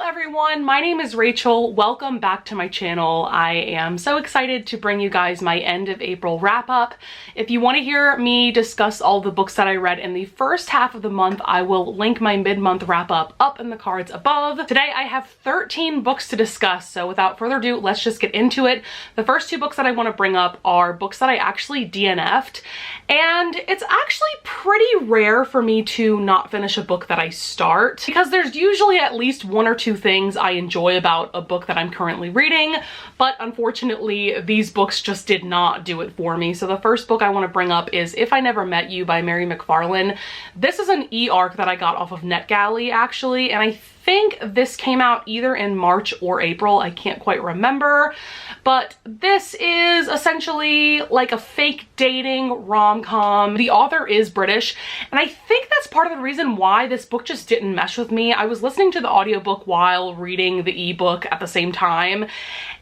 everyone, my name is Rachel. Welcome back to my channel. I am so excited to bring you guys my end of April wrap up. If you want to hear me discuss all the books that I read in the first half of the month, I will link my mid-month wrap up in the cards above. Today I have 13 books to discuss, so without further ado, let's just get into it. The first two books that I want to bring up are books that I actually DNF'd, and it's actually pretty rare for me to not finish a book that I start, because there's usually at least one or two things I enjoy about a book that I'm currently reading, but unfortunately these books just did not do it for me. So the first book I want to bring up is If I Never Met You by Mary McFarlane. This is an e-arc that I got off of NetGalley actually, and I think this came out either in March or April, I can't quite remember, but this is essentially like a fake dating rom-com. The author is British, and I think that's part of the reason why this book just didn't mesh with me. I was listening to the audiobook while reading the ebook at the same time,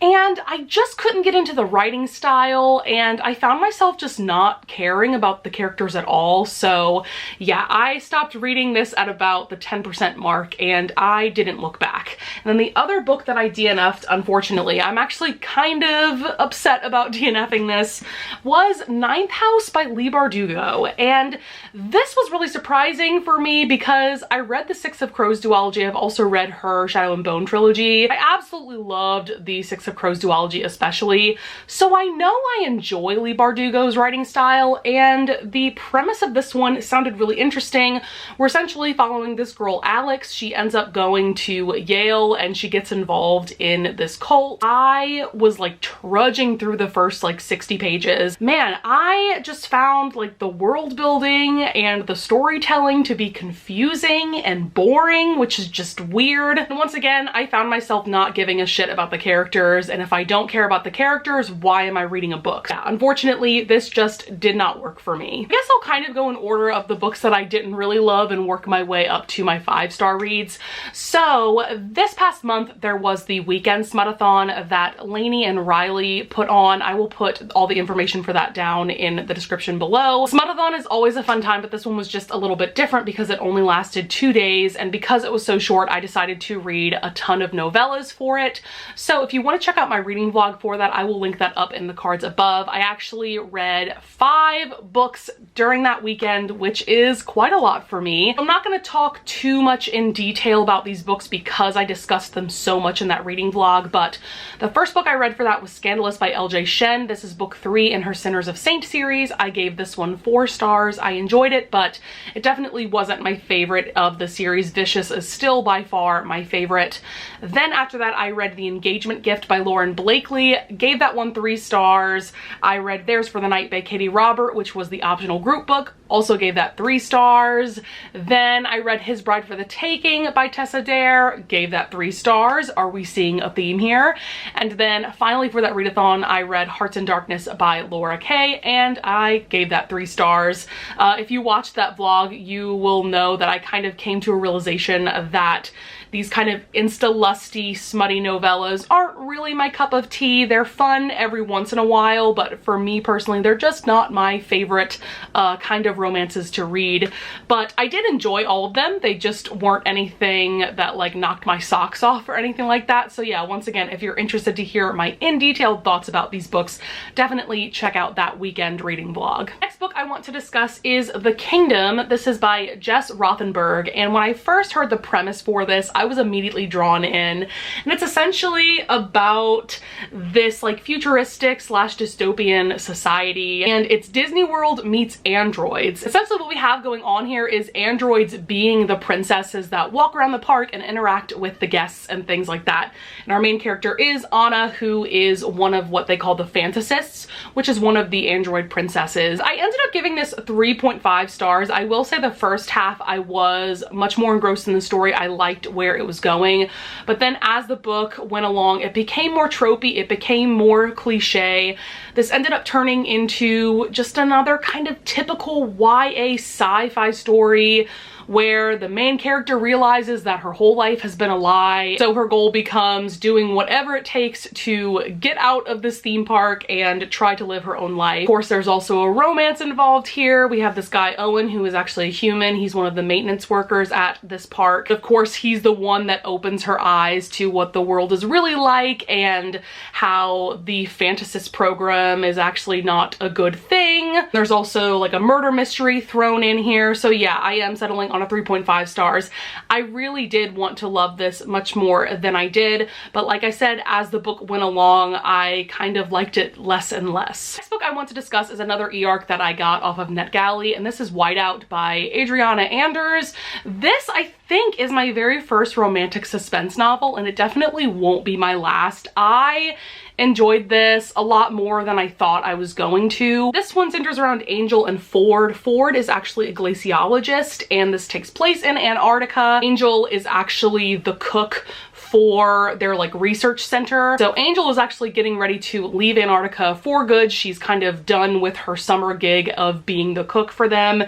and I just couldn't get into the writing style, and I found myself just not caring about the characters at all. So yeah, I stopped reading this at about the 10% mark, and I didn't look back. And then the other book that I DNF'd, unfortunately, I'm actually kind of upset about DNFing this, was Ninth House by Leigh Bardugo. And this was really surprising for me because I read the Six of Crows duology. I've also read her Shadow and Bone trilogy. I absolutely loved the Six of Crows duology especially, so I know I enjoy Leigh Bardugo's writing style, and the premise of this one sounded really interesting. We're essentially following this girl Alex. She ends up going to Yale and she gets involved in this cult. I was like trudging through the first like 60 pages. Man, I just found like the world building and the storytelling to be confusing and boring, which is just weird. And once again, I found myself not giving a shit about the characters, and if I don't care about the characters, why am I reading a book? Yeah, unfortunately, this just did not work for me. I guess I'll kind of go in order of the books that I didn't really love and work my way up to my 5-star reads. So this past month, there was the weekend Smutathon that Lainey and Riley put on. I will put all the information for that down in the description below. Smutathon is always a fun time, but this one was just a little bit different because it only lasted 2 days, and because it was so short, I decided to read a ton of novellas for it. So if you want to check out my reading vlog for that, I will link that up in the cards above. I actually read 5 books during that weekend, which is quite a lot for me. I'm not going to talk too much in detail about these books because I discussed them so much in that reading vlog, but the first book I read for that was Scandalous by LJ Shen. This is book 3 in her Sinners of Saint series. I gave this one 4 stars. I enjoyed it, but it definitely wasn't my favorite of the series. Vicious is still by far my favorite. Then after that, I read The Engagement Gift by Lauren Blakely. Gave that one 3 stars. I read Theirs for the Night by Katie Robert, which was the optional group book. Also gave that 3 stars. Then I read His Bride for the Taking by Tessa Dare. Gave that 3 stars. Are we seeing a theme here? And then finally for that readathon, I read Hearts in Darkness by Laura Kay, and I gave that 3 stars. If you watched that vlog, you will know that I kind of came to a realization that these kind of insta-lusty, smutty novellas aren't really my cup of tea. They're fun every once in a while, but for me personally, they're just not my favorite kind of romances to read. But I did enjoy all of them. They just weren't anything that like knocked my socks off or anything like that. So yeah, once again, if you're interested to hear my in-detailed thoughts about these books, definitely check out that weekend reading vlog. Next book I want to discuss is The Kingdom. This is by Jess Rothenberg, and when I first heard the premise for this, I was immediately drawn in, and it's essentially about this like futuristic slash dystopian society, and it's Disney World meets androids. Essentially what we have going on here is androids being the princesses that walk around the park and interact with the guests and things like that. And our main character is Anna, who is one of what they call the Fantasists, which is one of the android princesses. I ended up giving this 3.5 stars. I will say the first half I was much more engrossed in the story. I liked where it was going, but then as the book went along, it became more tropey, it became more cliche. This ended up turning into just another kind of typical YA sci-fi story where the main character realizes that her whole life has been a lie. So her goal becomes doing whatever it takes to get out of this theme park and try to live her own life. Of course, there's also a romance involved here. We have this guy, Owen, who is actually a human. He's one of the maintenance workers at this park. Of course, he's the one that opens her eyes to what the world is really like and how the fantasist program is actually not a good thing. There's also like a murder mystery thrown in here. So yeah, I am settling on a 3.5 stars. I really did want to love this much more than I did, but like I said, as the book went along, I kind of liked it less and less. Next book I want to discuss is another e-arc that I got off of NetGalley, and this is Whiteout by Adriana Anders. This, I think, is my very first romantic suspense novel, and it definitely won't be my last. I enjoyed this a lot more than I thought I was going to. This one centers around Angel and Ford. Ford is actually a glaciologist, and this takes place in Antarctica. Angel is actually the cook for their like research center. So Angel is actually getting ready to leave Antarctica for good. She's kind of done with her summer gig of being the cook for them.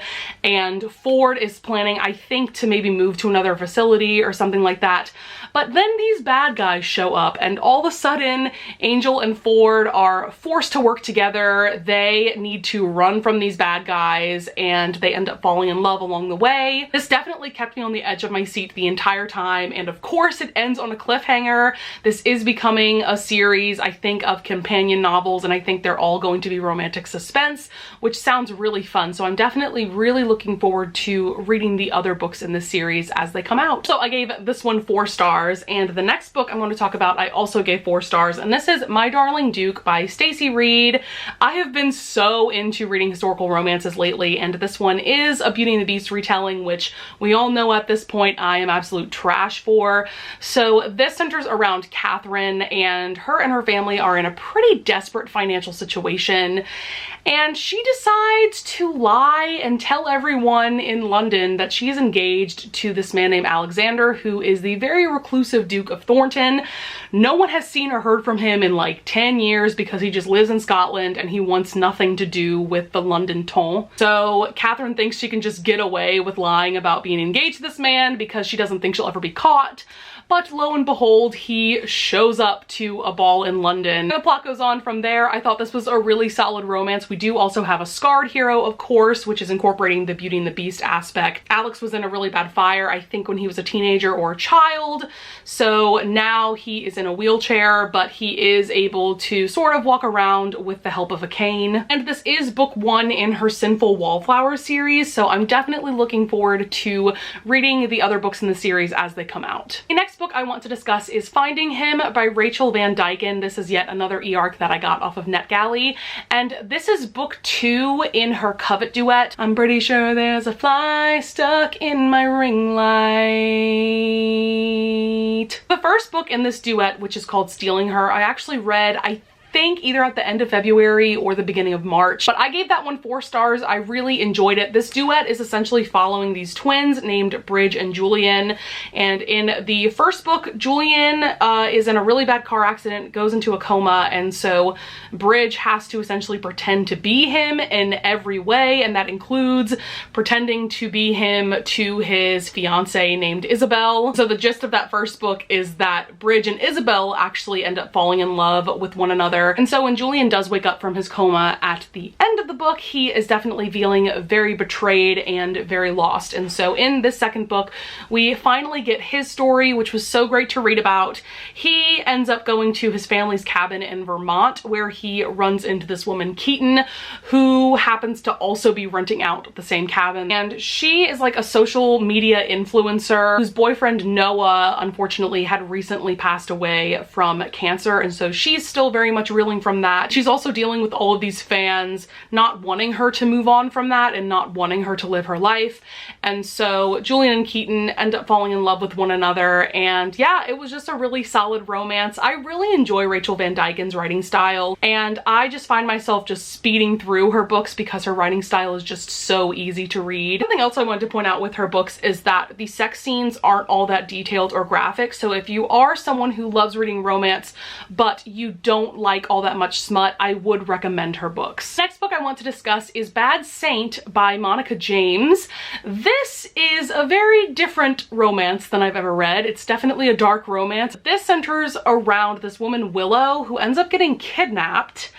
And Ford is planning, I think, to maybe move to another facility or something like that. But then these bad guys show up, and all of a sudden Angel and Ford are forced to work together. They need to run from these bad guys, and they end up falling in love along the way. This definitely kept me on the edge of my seat the entire time, and of course it ends on a cliffhanger. This is becoming a series, I think, of companion novels, and I think they're all going to be romantic suspense, which sounds really fun. So I'm definitely really looking forward to reading the other books in this series as they come out. So I gave this one 4 stars, and the next book I'm going to talk about I also gave 4 stars, and this is My Darling Duke by Stacey Reed. I have been so into reading historical romances lately, and this one is a Beauty and the Beast retelling, which we all know at this point I am absolute trash for. So this centers around Catherine, and her family are in a pretty desperate financial situation, and she decides to lie and tell everyone in London that she is engaged to this man named Alexander, who is the very reclusive Duke of Thornton. No one has seen or heard from him in like 10 years because he just lives in Scotland and he wants nothing to do with the London ton. So Catherine thinks she can just get away with lying about being engaged to this man because she doesn't think she'll ever be caught. But lo and behold, he shows up to a ball in London. The plot goes on from there. I thought this was a really solid romance. We do also have a scarred hero, of course, which is incorporating the Beauty and the Beast aspect. Alex was in a really bad fire, I think, when he was a teenager or a child. So now he is in a wheelchair, but he is able to sort of walk around with the help of a cane. And this is book 1 in her Sinful Wallflower series, so I'm definitely looking forward to reading the other books in the series as they come out. The next book I want to discuss is Finding Him by Rachel Van Dyken. This is yet another e-arc that I got off of NetGalley, and this is book 2 in her Covet duet. I'm pretty sure there's a fly stuck in my ring light. The first book in this duet, which is called Stealing Her, I actually read, I think, either at the end of February or the beginning of March, but I gave that one 4 stars. I really enjoyed it. This duet is essentially following these twins named Bridge and Julian, and in the first book, Julian is in a really bad car accident, goes into a coma, and so Bridge has to essentially pretend to be him in every way, and that includes pretending to be him to his fiance named Isabel. So the gist of that first book is that Bridge and Isabel actually end up falling in love with one another. And so when Julian does wake up from his coma at the end of the book, he is definitely feeling very betrayed and very lost. And so in this second book, we finally get his story, which was so great to read about. He ends up going to his family's cabin in Vermont, where he runs into this woman, Keaton, who happens to also be renting out the same cabin. And she is like a social media influencer whose boyfriend, Noah, unfortunately had recently passed away from cancer. And so she's still very much reeling from that. She's also dealing with all of these fans not wanting her to move on from that and not wanting her to live her life. And so Julian and Keaton end up falling in love with one another. And yeah, it was just a really solid romance. I really enjoy Rachel Van Dyken's writing style, and I just find myself just speeding through her books because her writing style is just so easy to read. Something else I wanted to point out with her books is that the sex scenes aren't all that detailed or graphic. So if you are someone who loves reading romance, but you don't like like all that much smut, I would recommend her books. Next book I want to discuss is Bad Saint by Monica James. This is a very different romance than I've ever read. It's definitely a dark romance. This centers around this woman Willow who ends up getting kidnapped,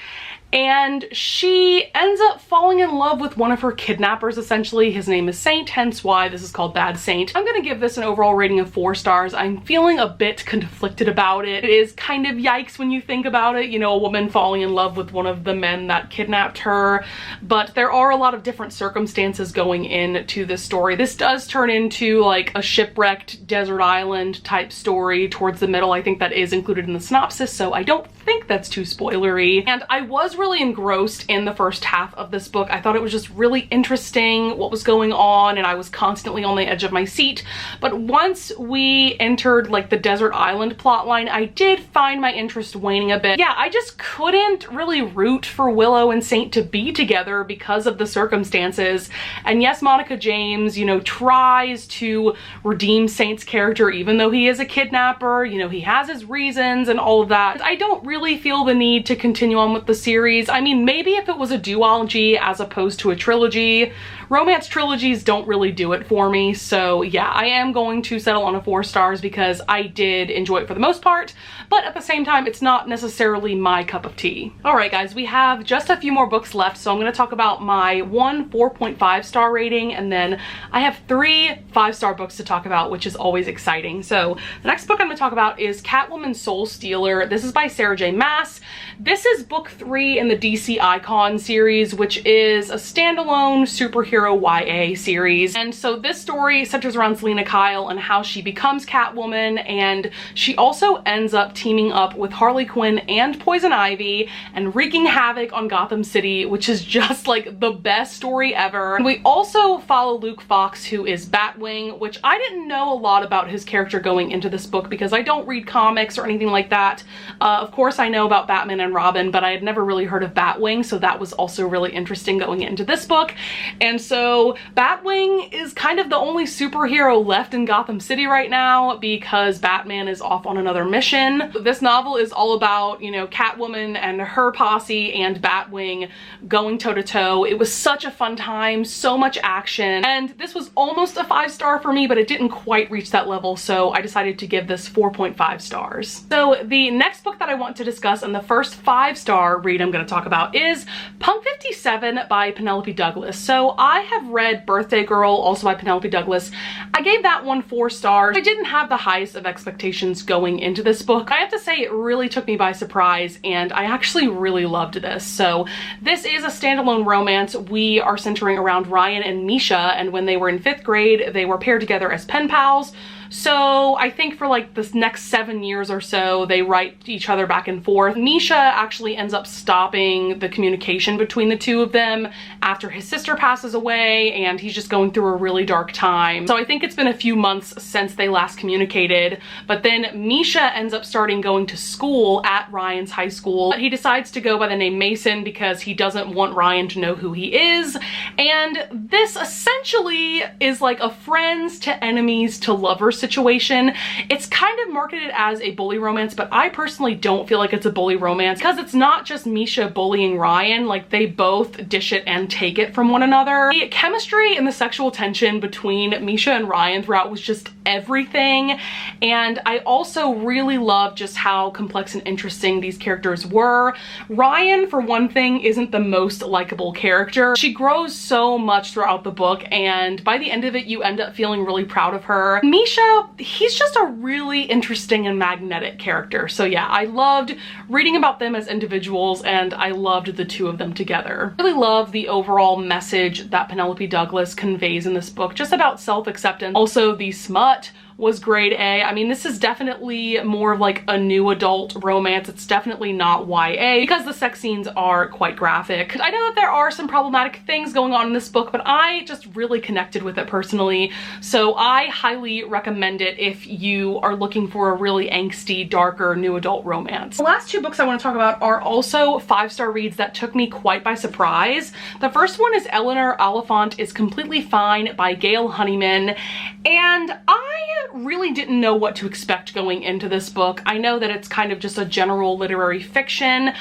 and she ends up falling in love with one of her kidnappers, essentially. His name is Saint, hence why this is called Bad Saint. I'm gonna give this an overall rating of 4 stars. I'm feeling a bit conflicted about it. It is kind of yikes when you think about it, you know, a woman falling in love with one of the men that kidnapped her, but there are a lot of different circumstances going into this story. This does turn into like a shipwrecked desert island type story towards the middle. I think that is included in the synopsis, so I don't think that's too spoilery. And I was really engrossed in the first half of this book. I thought it was just really interesting what was going on, and I was constantly on the edge of my seat. But once we entered like the desert island plotline, I did find my interest waning a bit. Yeah, I just couldn't really root for Willow and Saint to be together because of the circumstances. And yes, Monica James, you know, tries to redeem Saint's character even though he is a kidnapper. You know, he has his reasons and all of that. I don't really feel the need to continue on with the series. I mean, maybe if it was a duology as opposed to a trilogy. Romance trilogies don't really do it for me, so yeah, I am going to settle on a 4 stars because I did enjoy it for the most part, but at the same time, it's not necessarily my cup of tea. All right, guys, we have just a few more books left, so I'm going to talk about my 1 4.5 star rating, and then I have 3 5-star books to talk about, which is always exciting. So the next book I'm going to talk about is Catwoman Soulstealer. This is by Sarah J. Maas. This is book 3 in the DC Icon series, which is a standalone superhero YA series. And so this story centers around Selena Kyle and how she becomes Catwoman, and she also ends up teaming up with Harley Quinn and Poison Ivy and wreaking havoc on Gotham City, which is just like the best story ever. And we also follow Luke Fox, who is Batwing, which I didn't know a lot about his character going into this book because I don't read comics or anything like that. Of course, I know about Batman and Robin, but I had never really heard of Batwing, so that was also really interesting going into this book. And so Batwing is kind of the only superhero left in Gotham City right now because Batman is off on another mission. This novel is all about, you know, Catwoman and her posse and Batwing going toe-to-toe. It was such a fun time, so much action, and this was almost a 5-star for me, but it didn't quite reach that level, so I decided to give this 4.5 stars. So the next book that I want to discuss and the first 5-star read I'm going to talk about is Punk 57 by Penelope Douglas. So I have read Birthday Girl, also by Penelope Douglas. I gave that one 4 stars. I didn't have the highest of expectations going into this book. I have to say it really took me by surprise, and I actually really loved this. So this is a standalone romance. We are centering around Ryan and Misha, and when they were in 5th grade, they were paired together as pen pals. So I think for like this next 7 years or so, they write each other back and forth. Misha actually ends up stopping the communication between the two of them after his sister passes away, and he's just going through a really dark time. So I think it's been a few months since they last communicated, but then Misha ends up starting going to school at Ryan's high school. But he decides to go by the name Mason because he doesn't want Ryan to know who he is. And this essentially is like a friends to enemies to lovers situation. It's kind of marketed as a bully romance, but I personally don't feel like it's a bully romance because it's not just Misha bullying Ryan, like they both dish it and take it from one another. The chemistry and the sexual tension between Misha and Ryan throughout was just everything, and I also really love just how complex and interesting these characters were. Ryan, for one thing, isn't the most likable character. She grows so much throughout the book, and by the end of it, you end up feeling really proud of her. Misha, he's just a really interesting and magnetic character. So yeah, I loved reading about them as individuals, and I loved the two of them together. I really love the overall message that Penelope Douglas conveys in this book, just about self-acceptance. Also, the smut was grade A. I mean, this is definitely more of like a new adult romance. It's definitely not YA because the sex scenes are quite graphic. I know that there are some problematic things going on in this book, but I just really connected with it personally. So I highly recommend it if you are looking for a really angsty, darker new adult romance. The last 2 books I want to talk about are also 5-star reads that took me quite by surprise. The first one is Eleanor Oliphant is Completely Fine by Gail Honeyman, and I I really didn't know what to expect going into this book. I know that it's kind of just a general literary fiction.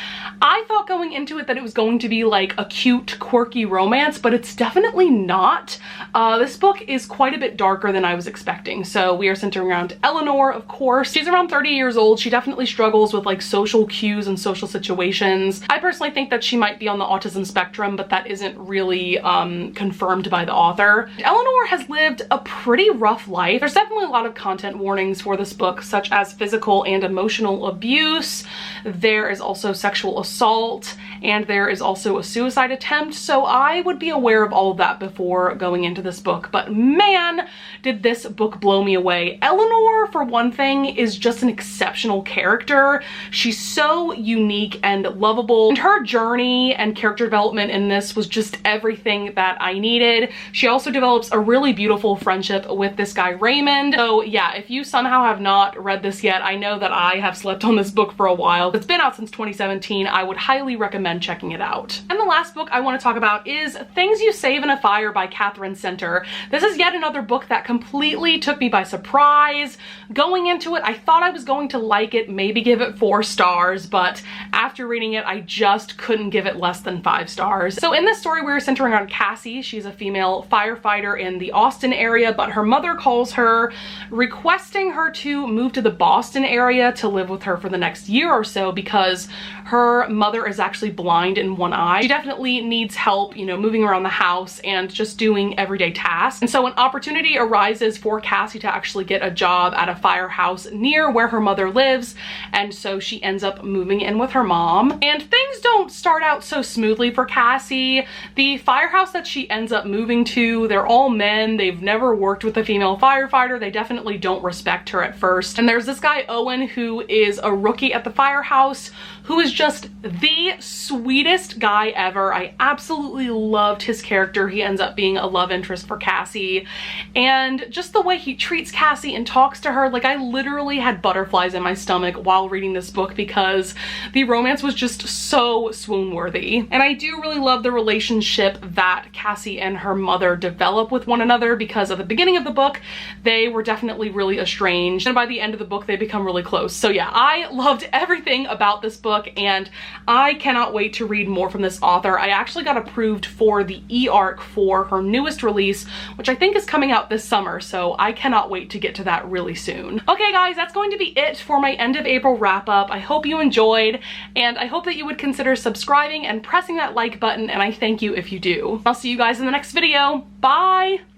I thought going into it that it was going to be like a cute, quirky romance, but it's definitely not. This book is quite a bit darker than I was expecting. So we are centering around Eleanor, of course. She's around 30 years old. She definitely struggles with like social cues and social situations. I personally think that she might be on the autism spectrum, but that isn't really confirmed by the author. Eleanor has lived a pretty rough life. There's definitely a lot of content warnings for this book, such as physical and emotional abuse. There is also sexual assault, and there is also a suicide attempt. So I would be aware of all of that before going into this book, but man, did this book blow me away. Eleanor, for one thing, is just an exceptional character. She's so unique and lovable, and her journey and character development in this was just everything that I needed. She also develops a really beautiful friendship with this guy Raymond. So yeah, if you somehow have not read this yet, I know that I have slept on this book for a while. It's been out since 2017. I would highly recommend checking it out. And the last book I want to talk about is Things You Save in a Fire by Catherine Center. This is yet another book that completely took me by surprise. Going into it, I thought I was going to like it, maybe give it 4 stars, but after reading it, I just couldn't give it less than 5 stars. So in this story, we're centering on Cassie. She's a female firefighter in the Austin area, but her mother calls her, requesting her to move to the Boston area to live with her for the next year or so because her mother is actually blind in one eye. She definitely needs help, you know, moving around the house and just doing everyday tasks. And so an opportunity arises for Cassie to actually get a job at a firehouse near where her mother lives. And so she ends up moving in with her mom. And things don't start out so smoothly for Cassie. The firehouse that she ends up moving to, they're all men. They've never worked with a female firefighter. They definitely don't respect her at first. And there's this guy, Owen, who is a rookie at the firehouse, who is just the sweetest guy ever. I absolutely loved his character. He ends up being a love interest for Cassie. And just the way he treats Cassie and talks to her, like I literally had butterflies in my stomach while reading this book because the romance was just so swoon-worthy. And I do really love the relationship that Cassie and her mother develop with one another because at the beginning of the book, they were definitely really estranged. And by the end of the book, they become really close. So yeah, I loved everything about this book and I cannot wait to read more from this author. I actually got approved for the e-arc for her newest release, which I think is coming out this summer, so I cannot wait to get to that really soon. Okay guys, that's going to be it for my end of April wrap up. I hope you enjoyed, and I hope that you would consider subscribing and pressing that like button, and I thank you if you do. I'll see you guys in the next video. Bye!